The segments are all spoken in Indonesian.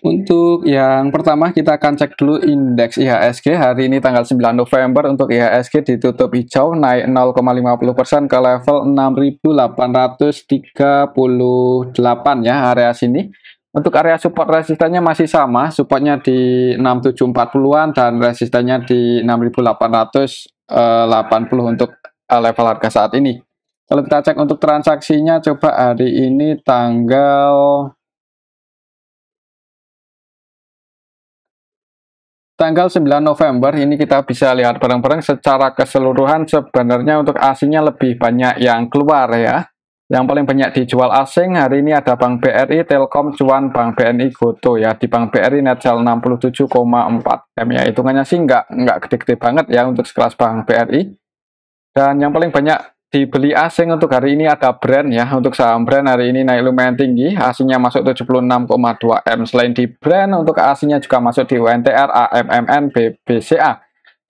Untuk yang pertama kita akan cek dulu indeks IHSG hari ini tanggal 9 November. Untuk IHSG ditutup hijau naik 0,50% ke level 6.838 ya area sini. Untuk area support resistennya masih sama, supportnya di 6740-an dan resistennya di 6.880 untuk level harga saat ini. Kalau kita cek untuk transaksinya, coba hari ini tanggal 9 November ini kita bisa lihat bareng-bareng secara keseluruhan sebenarnya untuk asingnya lebih banyak yang keluar ya. Yang paling banyak dijual asing hari ini ada Bank BRI, Telkom, Cuan, Bank BNI, Goto ya. Di Bank BRI net sell 67,4 M ya. Hitungannya sih nggak gede-gede banget ya untuk sekelas Bank BRI. Dan yang paling banyak dibeli asing untuk hari ini ada brand ya. Untuk saham brand hari ini naik lumayan tinggi, asingnya masuk 76,2 M. Selain di brand, untuk asingnya juga masuk di UNTR, AMMN, BBCA.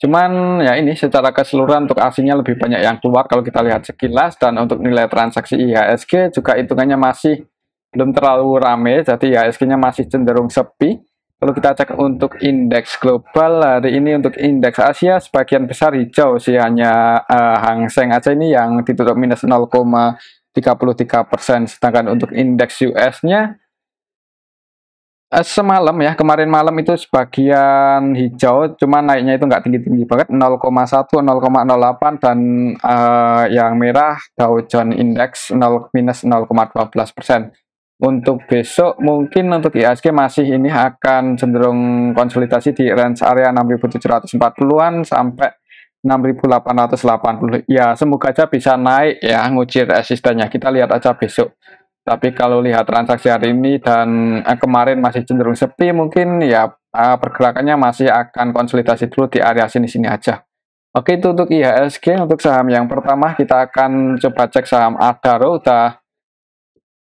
Cuman ya ini secara keseluruhan untuk asingnya lebih banyak yang keluar kalau kita lihat sekilas. Dan untuk nilai transaksi IHSG juga hitungannya masih belum terlalu rame, jadi IHSG-nya masih cenderung sepi. Kalau kita cek untuk indeks global hari ini, untuk indeks Asia sebagian besar hijau sih, hanya Hang Seng aja ini yang ditutup minus 0,33%. Sedangkan untuk indeks US-nya semalam ya, kemarin malam itu sebagian hijau, cuman naiknya itu nggak tinggi-tinggi banget, 0,1, 0,08, dan yang merah Dow Jones Index minus 0,12%. Untuk besok mungkin untuk IHSG masih ini akan cenderung konsolidasi di range area 6.740-an sampai 6.880. Ya, semoga aja bisa naik ya, nguji resistennya. Kita lihat aja besok. Tapi kalau lihat transaksi hari ini dan kemarin masih cenderung sepi, mungkin ya pergerakannya masih akan konsolidasi dulu di area sini-sini aja. Oke, itu untuk IHSG. Untuk saham yang pertama kita akan coba cek saham Adaro. Udah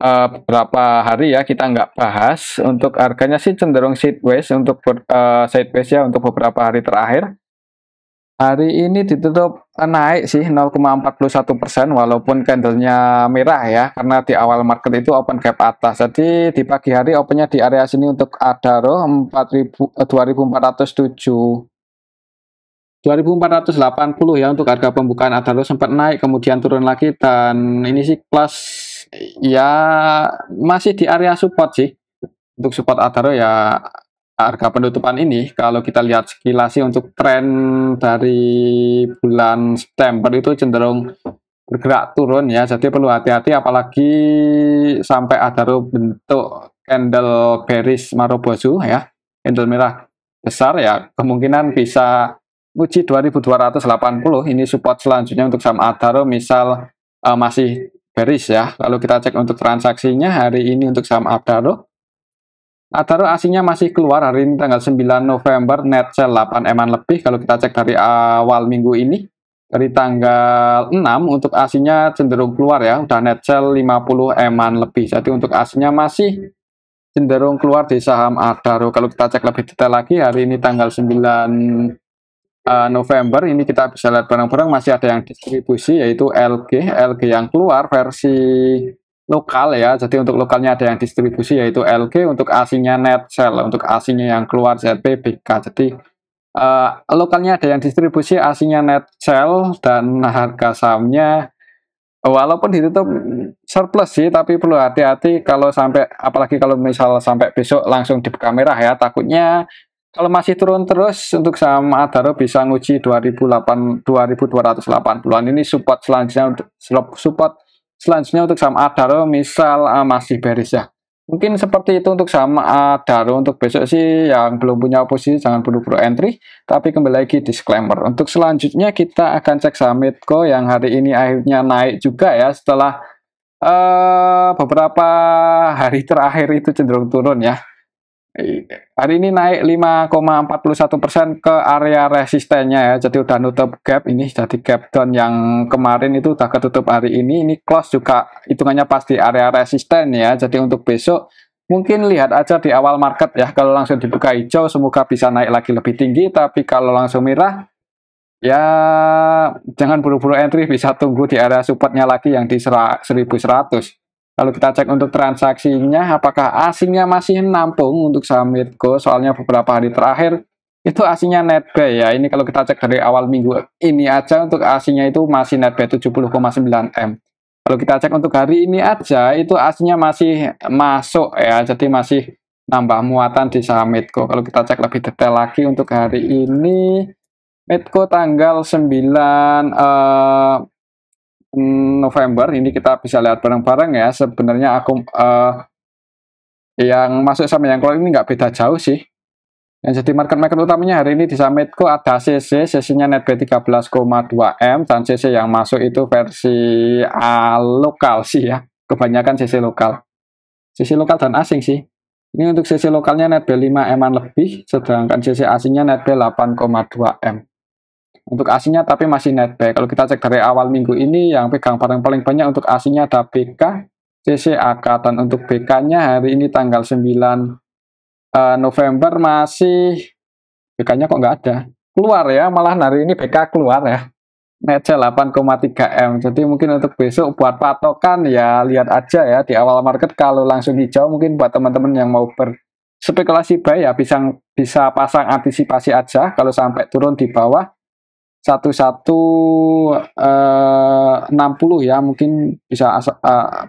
beberapa hari ya kita nggak bahas. Untuk harganya sih cenderung sideways untuk sideways ya untuk beberapa hari terakhir. Hari ini ditutup naik sih 0,41%, walaupun candlenya merah ya, karena di awal market itu open gap atas. Jadi di pagi hari opennya di area sini untuk Adaro 2480 ya. Untuk harga pembukaan Adaro sempat naik kemudian turun lagi, dan ini sih plus ya masih di area support sih. Untuk support Adaro ya harga penutupan ini, kalau kita lihat sekilas sih untuk tren dari bulan September itu cenderung bergerak turun ya, jadi perlu hati-hati apalagi sampai Adaro bentuk candle bearish Marubozu ya, candle merah besar ya, kemungkinan bisa uji 2280. Ini support selanjutnya untuk saham Adaro misal masih bearish ya. Lalu kita cek untuk transaksinya hari ini untuk saham Adaro asingnya masih keluar hari ini tanggal 9 November, net sell 8 eman lebih. Kalau kita cek dari awal minggu ini, dari tanggal 6 untuk asingnya cenderung keluar ya, udah net sell 50 eman lebih. Jadi untuk asingnya masih cenderung keluar di saham Adaro. Kalau kita cek lebih detail lagi, hari ini tanggal 9 November, ini kita bisa lihat barang-barang masih ada yang distribusi, yaitu LG yang keluar versi lokal ya. Jadi untuk lokalnya ada yang distribusi yaitu LG, untuk asingnya net sell, untuk asingnya yang keluar ZPBK. Jadi lokalnya ada yang distribusi, asingnya net sell, dan harga sahamnya walaupun ditutup surplus sih, tapi perlu hati-hati kalau sampai, apalagi kalau misal sampai besok langsung dibuka merah ya, takutnya kalau masih turun terus untuk saham Adaro bisa nguji 2280-an. Ini support selanjutnya untuk saham Adaro misal masih bearish ya. Mungkin seperti itu untuk saham Adaro. Untuk besok sih yang belum punya posisi jangan buru-buru entry, tapi kembali lagi disclaimer. Untuk selanjutnya kita akan cek saham Medco yang hari ini akhirnya naik juga ya, setelah beberapa hari terakhir itu cenderung turun ya. Hari ini naik 5,41% ke area resistennya ya, jadi udah nutup gap ini, jadi gap down yang kemarin itu udah ketutup hari ini close juga hitungannya pas di area resisten ya. Jadi untuk besok mungkin lihat aja di awal market ya, kalau langsung dibuka hijau semoga bisa naik lagi lebih tinggi, tapi kalau langsung merah ya jangan buru-buru entry, bisa tunggu di area supportnya lagi yang di 1100. Kalau kita cek untuk transaksinya, apakah asingnya masih nampung untuk saham Medco? Soalnya beberapa hari terakhir itu asingnya netbuy ya. Ini kalau kita cek dari awal minggu ini aja untuk asingnya itu masih netbuy 70,9 M. Kalau kita cek untuk hari ini aja itu asingnya masih masuk ya. Jadi masih nambah muatan di saham Medco. Kalau kita cek lebih detail lagi untuk hari ini, Medco tanggal 9 November ini kita bisa lihat bareng-bareng ya. Sebenarnya aku yang masuk sama yang keluar ini nggak beda jauh sih. Yang jadi market utamanya hari ini di saham Medco ada CC, CC-nya netbuy 13,2 M, dan CC yang masuk itu versi lokal sih ya. Kebanyakan CC lokal. CC lokal dan asing sih. Ini untuk CC lokalnya netbuy 5 M-an lebih, sedangkan CC asingnya netbuy 8,2 M. Untuk asingnya tapi masih netbuy. Kalau kita cek dari awal minggu ini yang pegang barang paling banyak untuk asingnya ada BK, CCAK, dan untuk BK-nya hari ini tanggal 9 November masih BK-nya kok nggak ada. Keluar ya, malah hari ini BK keluar ya. Netbuy 8,3 M. Jadi mungkin untuk besok buat patokan ya lihat aja ya di awal market, kalau langsung hijau mungkin buat teman-teman yang mau berspekulasi buy ya bisa pasang antisipasi aja kalau sampai turun di bawah 1160 ya, mungkin bisa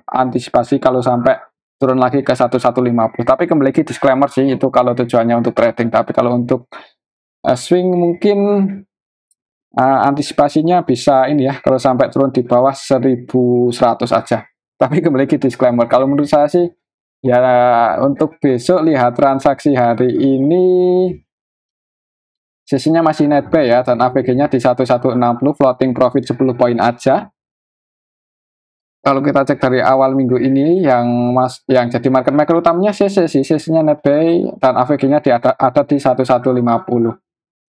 antisipasi kalau sampai turun lagi ke 1150. Tapi kembali lagi disclaimer sih, itu kalau tujuannya untuk trading. Tapi kalau untuk swing mungkin antisipasinya bisa ini ya, kalau sampai turun di bawah 1100 aja. Tapi kembali lagi disclaimer, kalau menurut saya sih ya untuk besok lihat transaksi hari ini sesinya masih netbuy ya, dan AVG-nya di 1160, floating profit 10 poin aja. Kalau kita cek dari awal minggu ini yang jadi market maker utamanya CC sih, sesinya netbuy dan AVG-nya ada di 1150.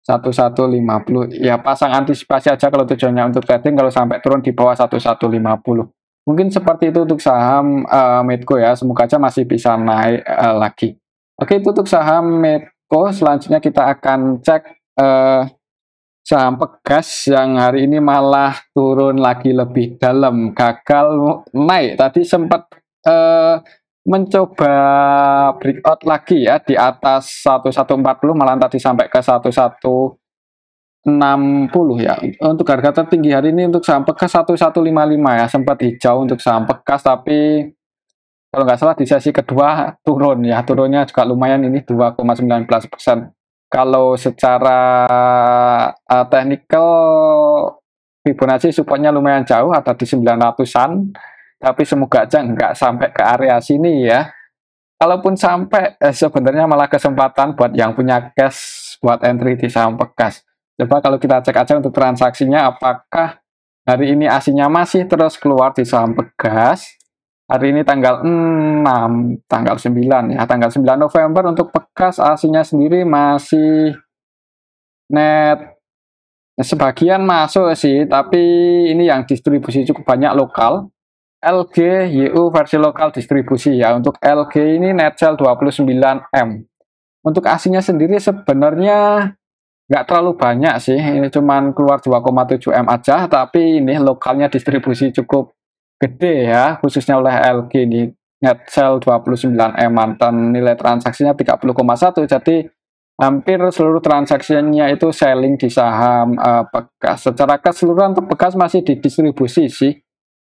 1150 ya, pasang antisipasi aja kalau tujuannya untuk trading kalau sampai turun di bawah 1150. Mungkin seperti itu untuk saham Medco ya, semoga aja masih bisa naik lagi. Oke, itu untuk saham Medco. Selanjutnya kita akan cek saham Pegas yang hari ini malah turun lagi lebih dalam, gagal naik. Tadi sempat mencoba breakout lagi ya di atas 1140, malah tadi sampai ke 1160 ya. Untuk harga tertinggi hari ini untuk saham Pegas 1155 ya, sempat hijau untuk saham Pegas, tapi kalau nggak salah di sesi kedua turun ya, turunnya juga lumayan ini 2,19%. Kalau secara technical Fibonacci supportnya lumayan jauh, ada di 900-an, tapi semoga aja nggak sampai ke area sini ya. Kalaupun sampai sebenarnya malah kesempatan buat yang punya cash buat entry di saham Pegas. Coba kalau kita cek aja untuk transaksinya, apakah hari ini asingnya masih terus keluar di saham Pegas. Hari ini tanggal 6, tanggal 9 ya, tanggal 9 November untuk Pegas asingnya sendiri masih net sebagian masuk sih, tapi ini yang distribusi cukup banyak lokal. LG YU versi lokal distribusi ya. Untuk LG ini net sell 29 M. Untuk asingnya sendiri sebenarnya nggak terlalu banyak sih, ini cuman keluar 2,7 M aja, tapi ini lokalnya distribusi cukup gede ya, khususnya oleh LG ini net sell 29 M dan nilai transaksinya 30,1, jadi hampir seluruh transaksinya itu selling di saham Pegas. Secara keseluruhan untuk Pegas masih didistribusi sih.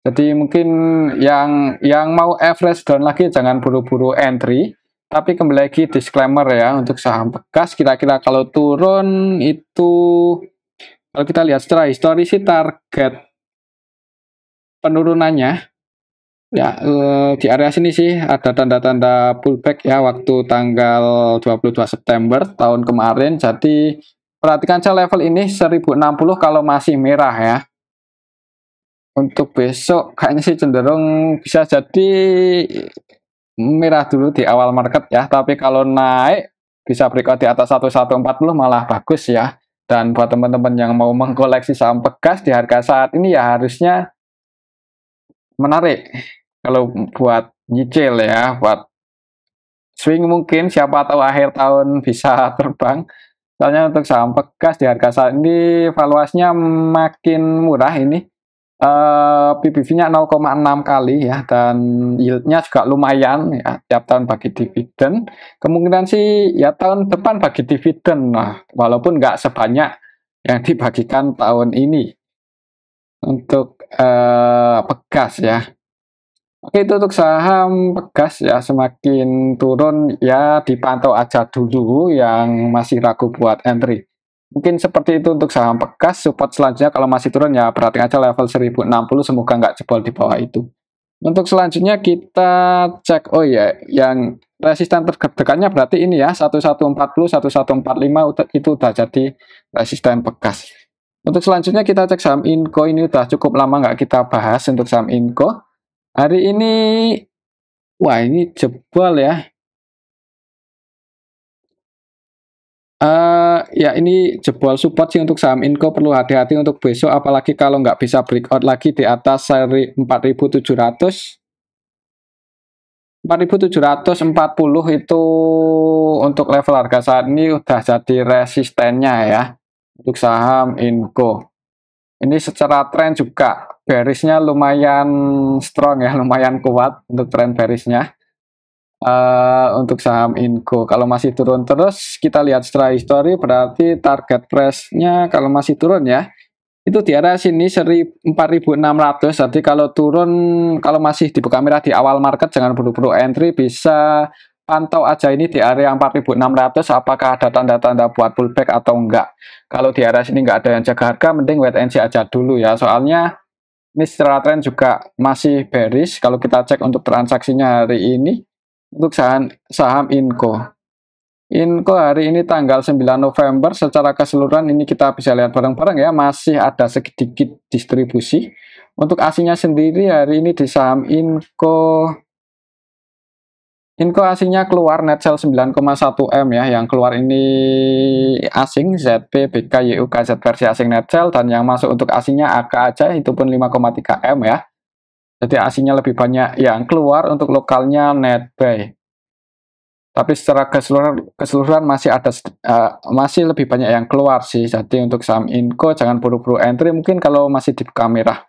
Jadi mungkin yang mau average down lagi jangan buru-buru entry. Tapi kembali lagi disclaimer ya, untuk saham Pegas kira-kira kalau turun itu, kalau kita lihat secara histori sih target penurunannya ya di area sini sih ada tanda-tanda pullback ya waktu tanggal 22 September tahun kemarin. Jadi perhatikan saja level ini 1060 kalau masih merah ya. Untuk besok kayaknya sih cenderung bisa jadi merah dulu di awal market ya, tapi kalau naik bisa breakout di atas 1140 malah bagus ya. Dan buat teman-teman yang mau mengkoleksi saham Pegas di harga saat ini ya harusnya menarik. Kalau buat nyicil ya, buat swing mungkin siapa tahu akhir tahun bisa terbang. Soalnya untuk saham Pegas di harga saat ini valuasinya makin murah ini. PBV-nya 0,6 kali ya, dan yield-nya juga lumayan ya tiap tahun bagi dividen. Kemungkinan sih ya tahun depan bagi dividen, nah, walaupun nggak sebanyak yang dibagikan tahun ini untuk Pegas ya. Oke, itu untuk saham Pegas ya, semakin turun ya dipantau aja dulu yang masih ragu buat entry. Mungkin seperti itu untuk saham Pegas. Support selanjutnya kalau masih turun ya perhatikan aja level 1060, semoga nggak jebol di bawah itu. Untuk selanjutnya kita cek, oh ya, yang resisten terdekatnya berarti ini ya, 1140, 1145 itu udah jadi resisten Pegas. Untuk selanjutnya kita cek saham Inco, ini udah cukup lama nggak kita bahas untuk saham Inco. Hari ini, wah ini jebol ya. Ya ini jebol support sih untuk saham Inco, perlu hati-hati untuk besok, apalagi kalau nggak bisa breakout lagi di atas seri 4700. 4740 itu untuk level harga saat ini udah jadi resistennya ya untuk saham Inco. Ini secara tren juga bearishnya lumayan strong ya, lumayan kuat untuk tren bearishnya. Untuk saham Inco, kalau masih turun terus, kita lihat secara histori, berarti target price-nya kalau masih turun ya, itu di area sini 4600. Jadi kalau turun, kalau masih dibuka merah di awal market, jangan buru-buru entry, bisa pantau aja ini di area 4600, apakah ada tanda-tanda buat pullback atau enggak. Kalau di area sini nggak ada yang jaga harga, mending wait and see aja dulu ya, soalnya ini secara tren juga masih bearish. Kalau kita cek untuk transaksinya hari ini, untuk saham Inco. Inco hari ini tanggal 9 November, secara keseluruhan ini kita bisa lihat bareng-bareng ya, masih ada sedikit distribusi. Untuk asingnya sendiri hari ini di saham Inco asingnya keluar net sell 9,1 M ya, yang keluar ini asing ZP, BK, YU, KZ versi asing net sell, dan yang masuk untuk asingnya AK aja itu pun 5,3 M ya. Jadi asingnya lebih banyak yang keluar, untuk lokalnya net buy. Tapi secara keseluruhan masih ada masih lebih banyak yang keluar sih. Jadi untuk saham Inco jangan buru-buru entry mungkin kalau masih dibuka merah.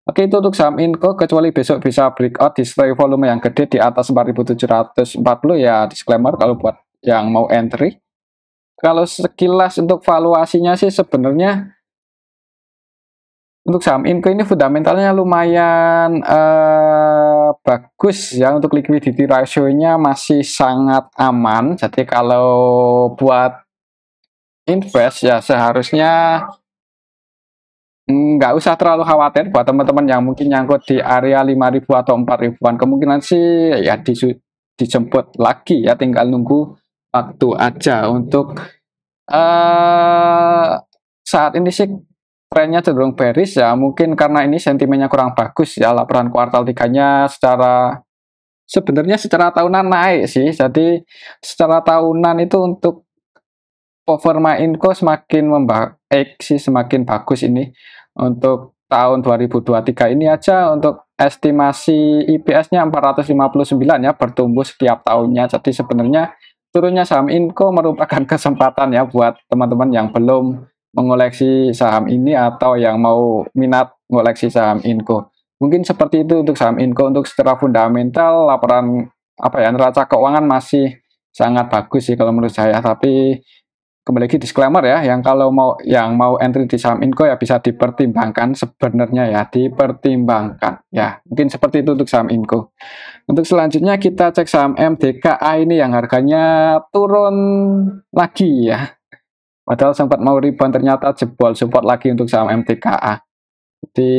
Oke, itu untuk saham Inco, kecuali besok bisa breakout di strike volume yang gede di atas 4740 ya, disclaimer kalau buat yang mau entry. Kalau sekilas untuk valuasinya sih sebenarnya untuk saham Inco ini fundamentalnya lumayan bagus ya, untuk liquidity ratio-nya masih sangat aman. Jadi kalau buat invest ya seharusnya nggak usah terlalu khawatir. Buat teman-teman yang mungkin nyangkut di area 5.000 atau 4.000-an, kemungkinan sih ya dijemput lagi ya, tinggal nunggu waktu aja. Untuk saat ini sih trennya cenderung bearish ya, mungkin karena ini sentimennya kurang bagus ya, laporan kuartal 3-nya sebenarnya secara tahunan naik sih. Jadi secara tahunan itu untuk performa Inco semakin membaik sih, semakin bagus ini. Untuk tahun 2023 ini aja untuk estimasi IPS-nya 459 ya, bertumbuh setiap tahunnya. Jadi sebenarnya turunnya saham Inco merupakan kesempatan ya buat teman-teman yang belum mengoleksi saham ini atau yang mau minat mengoleksi saham Inco. Mungkin seperti itu untuk saham Inco. Untuk secara fundamental, laporan neraca keuangan masih sangat bagus sih kalau menurut saya. Tapi kembali lagi disclaimer ya, yang kalau mau entry di saham Inco ya bisa dipertimbangkan sebenarnya ya, dipertimbangkan ya. Mungkin seperti itu untuk saham Inco. Untuk selanjutnya kita cek saham MDKA ini yang harganya turun lagi ya. Padahal sempat mau rebound, ternyata jebol support lagi untuk saham MDKA. Jadi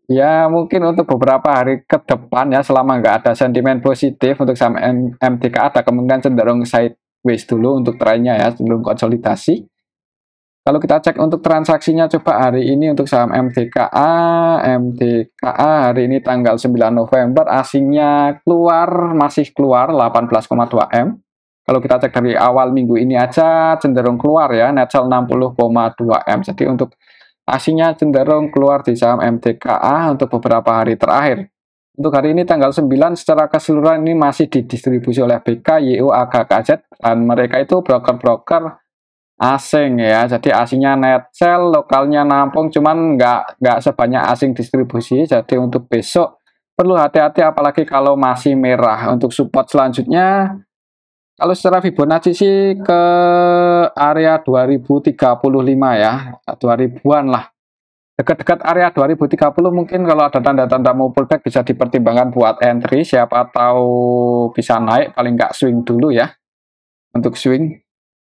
ya mungkin untuk beberapa hari ke depan ya, selama nggak ada sentimen positif untuk saham MDKA, ada kemungkinan cenderung sideways dulu untuk trennya ya, sebelum konsolidasi. Kalau kita cek untuk transaksinya coba hari ini untuk saham MDKA hari ini tanggal 9 November, asingnya masih keluar 18,2 M. Kalau kita cek dari awal minggu ini aja cenderung keluar ya, net sell 60,2 M. Jadi untuk asingnya cenderung keluar di saham MDKA untuk beberapa hari terakhir. Untuk hari ini tanggal 9 secara keseluruhan ini masih didistribusi oleh BK, YU, AK, KZ, dan mereka itu broker-broker asing ya. Jadi asingnya net sell, lokalnya nampung, cuman nggak sebanyak asing distribusi. Jadi untuk besok perlu hati-hati apalagi kalau masih merah. Untuk support selanjutnya kalau secara Fibonacci sih ke area 2035 ya, 2000-an lah. Dekat-dekat area 2030 mungkin kalau ada tanda-tanda mau pullback bisa dipertimbangkan buat entry, siapa tahu bisa naik, paling nggak swing dulu ya untuk swing.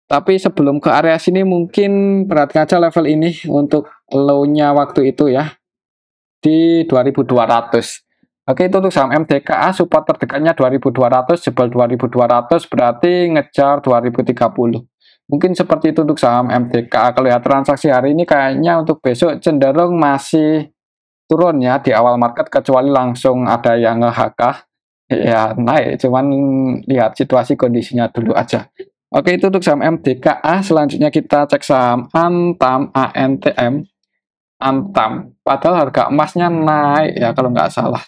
Tapi sebelum ke area sini mungkin perhatikan aja level ini untuk low-nya waktu itu ya di 2200. Oke, itu untuk saham MDKA support terdekatnya 2200, jebol 2200 berarti ngejar 2030. Mungkin seperti itu untuk saham MDKA. Kalau lihat transaksi hari ini kayaknya untuk besok cenderung masih turun ya di awal market, kecuali langsung ada yang nge-HK ya naik, cuman lihat situasi kondisinya dulu aja. Oke, itu untuk saham MDKA. Selanjutnya kita cek saham Antam, ANTM. Antam, padahal harga emasnya naik ya kalau nggak salah.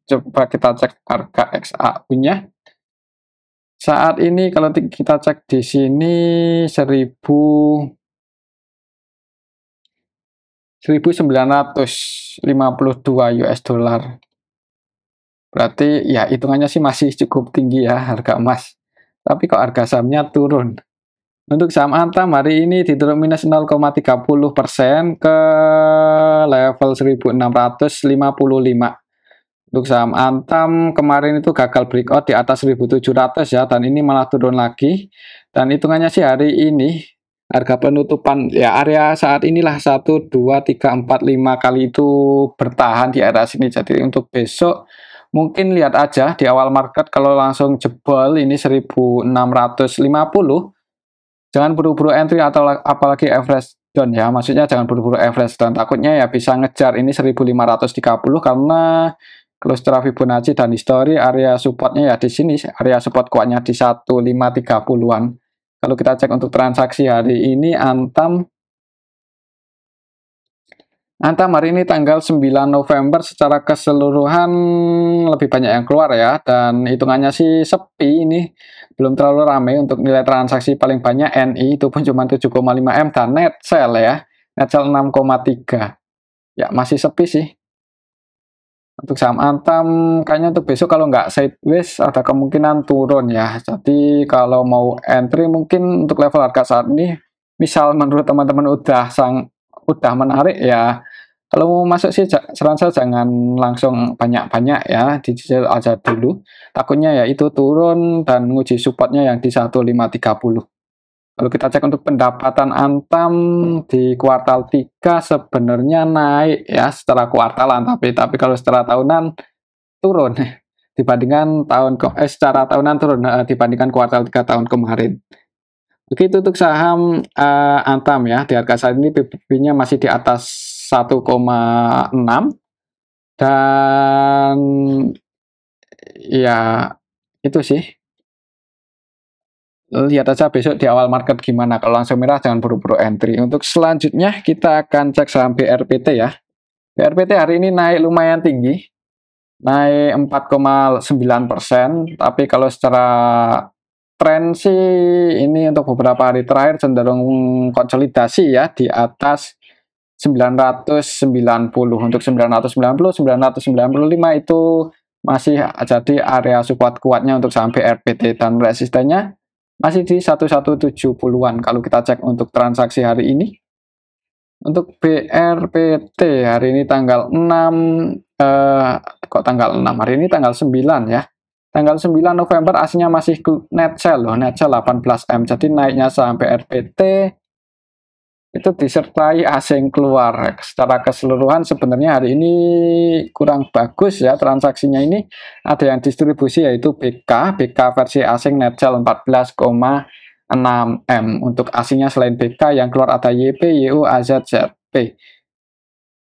Coba kita cek harga XAU-nya. Saat ini kalau kita cek di sini 1952 US dollar. Berarti ya hitungannya sih masih cukup tinggi ya harga emas. Tapi kok harga sahamnya turun. Untuk saham Antam hari ini diturun minus 0,30% ke level 1655. Untuk saham Antam kemarin itu gagal breakout di atas 1700 ya, dan ini malah turun lagi. Dan hitungannya sih hari ini harga penutupan ya area saat inilah 1 2 3 4 5 kali itu bertahan di area sini. Jadi untuk besok mungkin lihat aja di awal market kalau langsung jebol ini 1650. Jangan buru-buru entry atau apalagi average down ya. Maksudnya jangan buru-buru average down. Takutnya ya bisa ngejar ini 1530 karena kalau secara Fibonacci dan histori area supportnya ya di sini. Area support kuatnya di 1530-an. Kalau kita cek untuk transaksi hari ini Antam hari ini tanggal 9 November secara keseluruhan lebih banyak yang keluar ya, dan hitungannya sih sepi ini, belum terlalu ramai. Untuk nilai transaksi paling banyak NI itu pun cuma 7,5 M dan net sell ya, net sell 6,3 ya, masih sepi sih. Untuk saham Antam kayaknya untuk besok kalau nggak sideways ada kemungkinan turun ya. Jadi kalau mau entry mungkin untuk level harga saat ini, misal menurut teman-teman udah menarik ya, kalau mau masuk sih saran saya jangan langsung banyak-banyak ya, dicicil aja dulu. Takutnya ya itu turun dan nguji supportnya yang di 1530. Kalau kita cek untuk pendapatan Antam di kuartal 3 sebenarnya naik ya secara kuartalan, tapi kalau secara tahunan turun dibandingkan secara tahunan turun dibandingkan kuartal 3 tahun kemarin. Begitu untuk saham Antam ya, di harga saat ini PBB-nya masih di atas 1,6 dan ya itu sih. Lihat aja besok di awal market gimana. Kalau langsung merah jangan buru-buru entry. Untuk selanjutnya kita akan cek saham BRPT ya. BRPT hari ini naik lumayan tinggi, naik 4,9%. Tapi kalau secara tren sih ini untuk beberapa hari terakhir cenderung konsolidasi ya di atas 990. Untuk 990, 995 itu masih jadi area support kuatnya untuk saham BRPT, dan resistennya masih di 1170-an kalau kita cek untuk transaksi hari ini. Untuk BRPT hari ini tanggal 6 kok tanggal 6, hari ini tanggal 9 ya. Tanggal 9 November aslinya masih net sell loh, net sell 18M. Jadi naiknya saham BRPT itu disertai asing keluar. Secara keseluruhan sebenarnya hari ini kurang bagus ya transaksinya ini. Ada yang distribusi yaitu BK versi asing net sell 14,6M. Untuk asingnya selain BK yang keluar ada YP, YU, AZZP.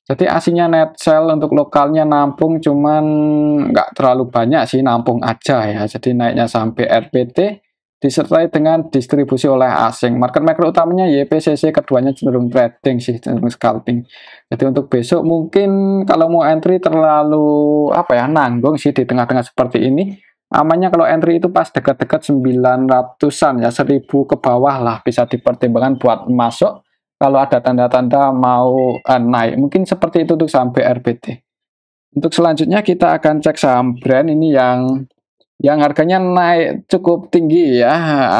Jadi aslinya net sell untuk lokalnya nampung cuman nggak terlalu banyak sih, nampung aja ya. Jadi naiknya sampai RPT disertai dengan distribusi oleh asing. Market maker utamanya YPCC, keduanya cenderung trading sih, cenderung scalping. Jadi untuk besok mungkin kalau mau entry terlalu nanggung sih di tengah-tengah seperti ini. amannya kalau entry itu pas dekat-dekat 900-an ya, 1000 ke bawah lah bisa dipertimbangkan buat masuk kalau ada tanda-tanda mau naik. Mungkin seperti itu untuk saham BRBT. Untuk selanjutnya kita akan cek saham brand ini yang harganya naik cukup tinggi ya,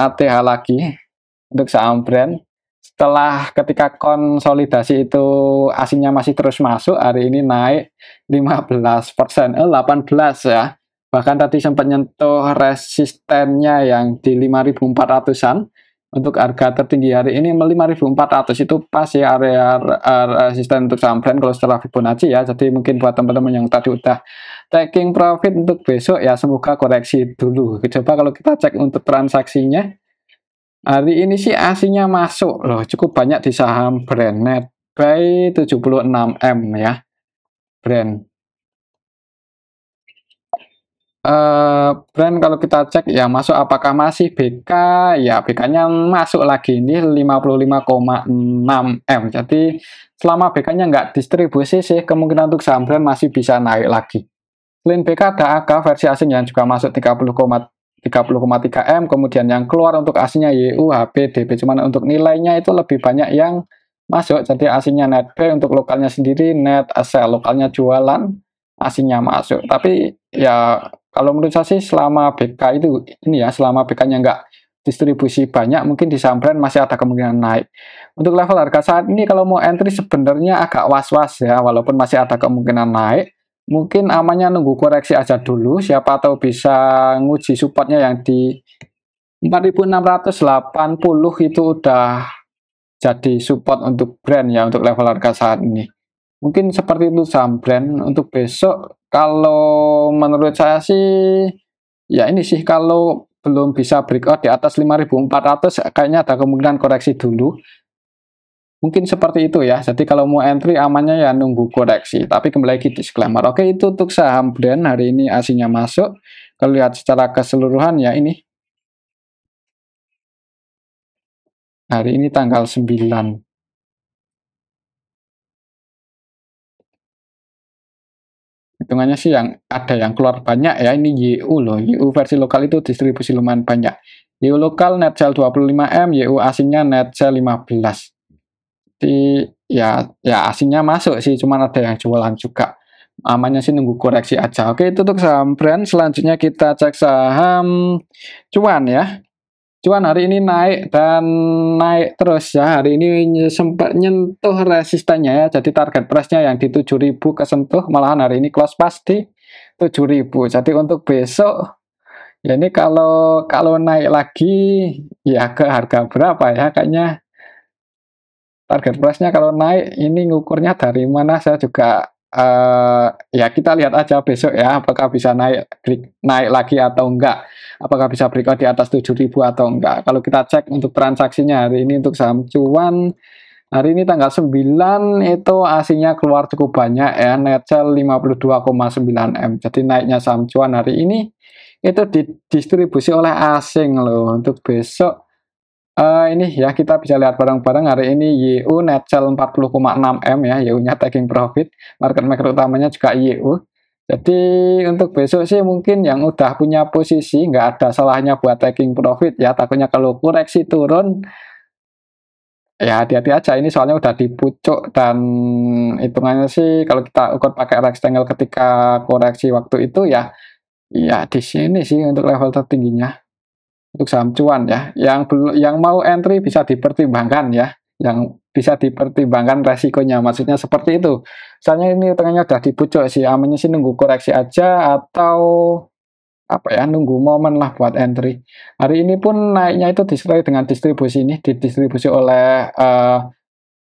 ATH lagi untuk saham brand. Setelah ketika konsolidasi itu asingnya masih terus masuk, hari ini naik 15%, 18 ya. Bahkan tadi sempat nyentuh resistennya yang di 5.400-an. Untuk harga tertinggi hari ini 5.400 itu pas ya area resisten untuk saham brand kalau setelah Fibonacci ya. Jadi mungkin buat teman-teman yang tadi udah taking profit untuk besok ya, semoga koreksi dulu. Coba kalau kita cek untuk transaksinya, hari ini sih aslinya masuk loh, cukup banyak di saham brand. Net buy 76M ya, brand. Brand kalau kita cek ya masuk, apakah masih BK ya, BK-nya masuk lagi ini 55,6M. Jadi selama BK-nya nggak distribusi sih, kemungkinan untuk saham brand masih bisa naik lagi. Selain BK ada AK versi asing yang juga masuk 30,3M, kemudian yang keluar untuk asingnya YU, HP, DB, cuman untuk nilainya itu lebih banyak yang masuk. Jadi asingnya net buy, untuk lokalnya sendiri net sell, lokalnya jualan, asingnya masuk. Tapi ya kalau menurut saya sih selama BK itu ini ya, selama BK-nya nggak distribusi banyak, mungkin di saham brand masih ada kemungkinan naik. Untuk level harga saat ini kalau mau entry sebenarnya agak was-was ya, walaupun masih ada kemungkinan naik. Mungkin amannya nunggu koreksi aja dulu, siapa tahu bisa nguji supportnya yang di 4.680 itu udah jadi support untuk brand ya, untuk level harga saat ini. Mungkin seperti itu saham brand. Untuk besok kalau menurut saya sih ya ini sih, kalau belum bisa breakout di atas 5.400 kayaknya ada kemungkinan koreksi dulu. Mungkin seperti itu ya. Jadi kalau mau entry amannya ya nunggu koreksi. Tapi kembali lagi disclaimer. Oke, itu untuk saham brand hari ini aslinya masuk. Kalau lihat secara keseluruhan ya ini. Hari ini tanggal 9. Hitungannya sih yang ada yang keluar banyak ya, ini YU loh. YU versi lokal itu distribusi lumayan banyak. YU lokal net sell 25M, YU asingnya net sell 15. Jadi ya asingnya masuk sih, cuman ada yang jualan juga. Amannya sih nunggu koreksi aja. Oke, itu untuk saham brand. Selanjutnya kita cek saham cuan ya. Cuan hari ini naik dan naik terus ya. Hari ini sempat nyentuh resistennya ya. Jadi target price-nya yang di 7.000 kesentuh, malahan hari ini close pas di 7.000. Jadi untuk besok ya ini kalau naik lagi ya ke harga berapa ya? Kayaknya target price-nya kalau naik ini ngukurnya dari mana saya juga ya kita lihat aja besok ya, apakah bisa naik lagi atau enggak, apakah bisa breakout di atas 7.000 atau enggak. Kalau kita cek untuk transaksinya hari ini untuk saham cuan hari ini tanggal 9 itu aslinya keluar cukup banyak ya, net sell 52,9M. Jadi naiknya saham cuan hari ini itu didistribusi oleh asing loh. Untuk besok ini ya kita bisa lihat bareng-bareng hari ini YU net sell 40,6M ya, YU-nya taking profit, market maker utamanya juga YU. Jadi untuk besok sih mungkin yang udah punya posisi nggak ada salahnya buat taking profit ya, takutnya kalau koreksi turun ya hati-hati aja, ini soalnya udah di pucuk dan hitungannya sih kalau kita ukur pakai rectangle ketika koreksi waktu itu ya di sini sih untuk level tertingginya. Untuk saham cuan ya, yang mau entry bisa dipertimbangkan ya, yang bisa dipertimbangkan resikonya, maksudnya seperti itu. Misalnya ini tengahnya udah di pucuk sih, amannya sih nunggu koreksi aja atau apa ya, nunggu momen lah buat entry. Hari ini pun naiknya itu disertai dengan distribusi ini, didistribusi oleh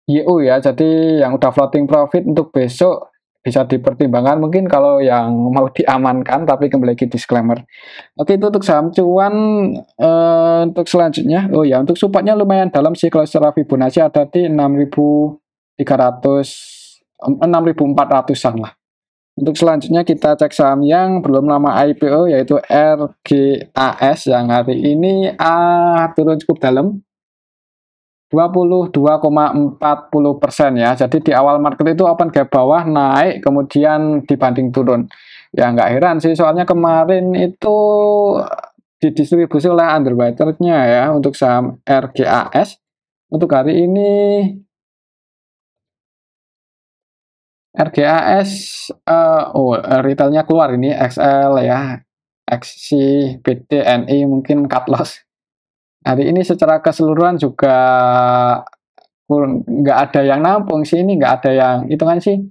YU ya, jadi yang udah floating profit untuk besok bisa dipertimbangkan mungkin kalau yang mau diamankan, tapi kembali lagi disclaimer. Oke, itu untuk saham cuan. Untuk selanjutnya, oh ya, untuk supportnya lumayan dalam sih kalau secara Fibonacci ada di 6.400-an lah. Untuk selanjutnya kita cek saham yang belum lama IPO yaitu RGAS yang hari ini turun cukup dalam 22,40% ya. Jadi di awal market itu open gap bawah, naik, kemudian dibanding turun. Ya nggak heran sih, soalnya kemarin itu didistribusi oleh underwriter-nya ya untuk saham RGAS. Untuk hari ini RGAS retailnya keluar ini XL ya, XC, BDNI mungkin cut loss. Hari ini secara keseluruhan juga nggak ada yang nampung sih, ini nggak ada yang hitungan sih,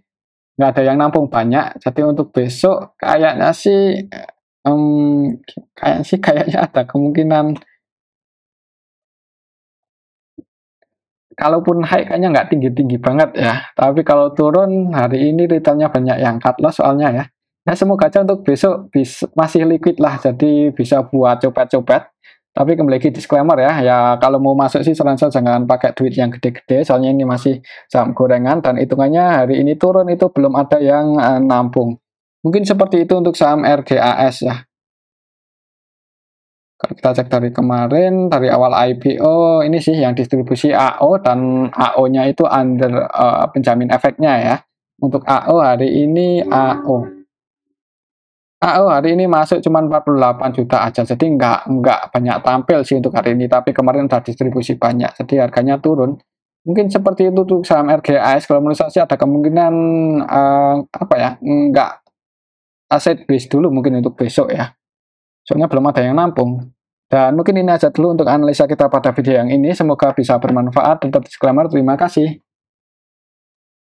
nggak ada yang nampung banyak. Jadi untuk besok kayaknya sih, kayaknya ada kemungkinan, kalaupun high kayaknya nggak tinggi-tinggi banget ya. Tapi kalau turun hari ini retailnya banyak yang cut loss soalnya ya. Nah, semoga aja untuk besok masih liquid lah, jadi bisa buat copet-copet. Tapi kembali lagi disclaimer ya, ya kalau mau masuk sih saran saya jangan pakai duit yang gede-gede, soalnya ini masih saham gorengan dan hitungannya hari ini turun itu belum ada yang nampung. Mungkin seperti itu untuk saham RGAS ya. Kalau kita cek dari kemarin, dari awal IPO, ini sih yang distribusi AO dan AO-nya itu under penjamin efeknya ya. Untuk AO hari ini AO hari ini masuk cuma 48 juta aja, jadi nggak banyak tampil sih untuk hari ini, tapi kemarin udah distribusi banyak, jadi harganya turun. Mungkin seperti itu untuk saham RGAS, kalau menurut saya sih ada kemungkinan apa ya, nggak aset base dulu mungkin untuk besok ya. Soalnya belum ada yang nampung. Dan mungkin ini aja dulu untuk analisa kita pada video yang ini. Semoga bisa bermanfaat. Tetap disclaimer, terima kasih.